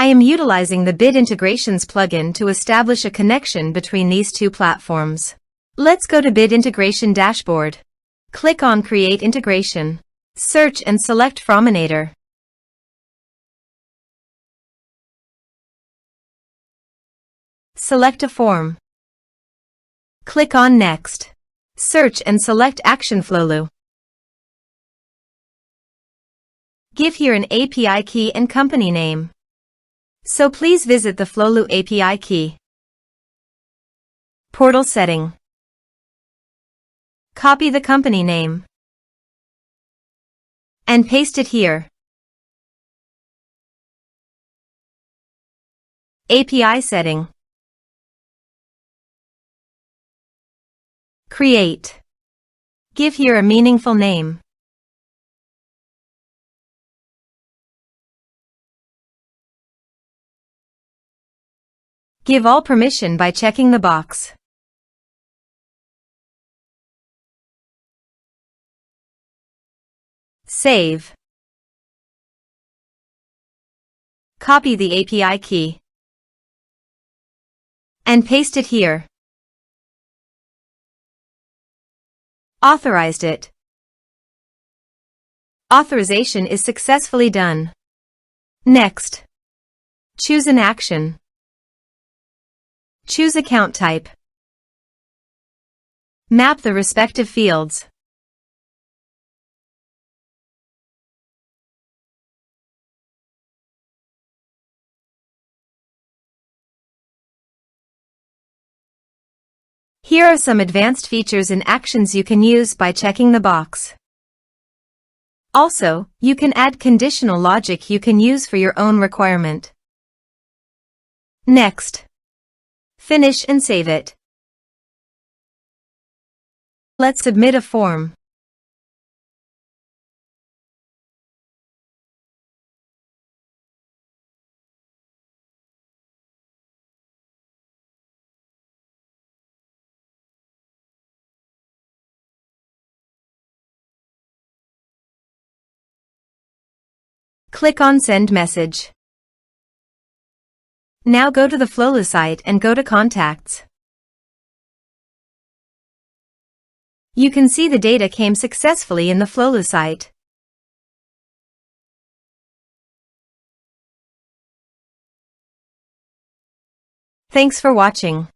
I am utilizing the Bit Integrations plugin to establish a connection between these two platforms. Let's go to Bit Integration Dashboard. Click on Create Integration. Search and select Forminator. Select a form. Click on Next. Search and select Action Flowlu. Give here an API key and company name. So please visit the Flowlu API key. Portal setting. Copy the company name and paste it here. API setting. Create. Give here a meaningful name. Give all permission by checking the box. Save. Copy the API key and paste it here. Authorized it. Authorization is successfully done. Next. Choose an action. Choose account type. Map the respective fields. Here are some advanced features and actions you can use by checking the box. Also, you can add conditional logic you can use for your own requirement. Next. Finish and save it. Let's submit a form. Click on Send Message. Now go to the Flowlu site and go to Contacts. You can see the data came successfully in the Flowlu site. Thanks for watching.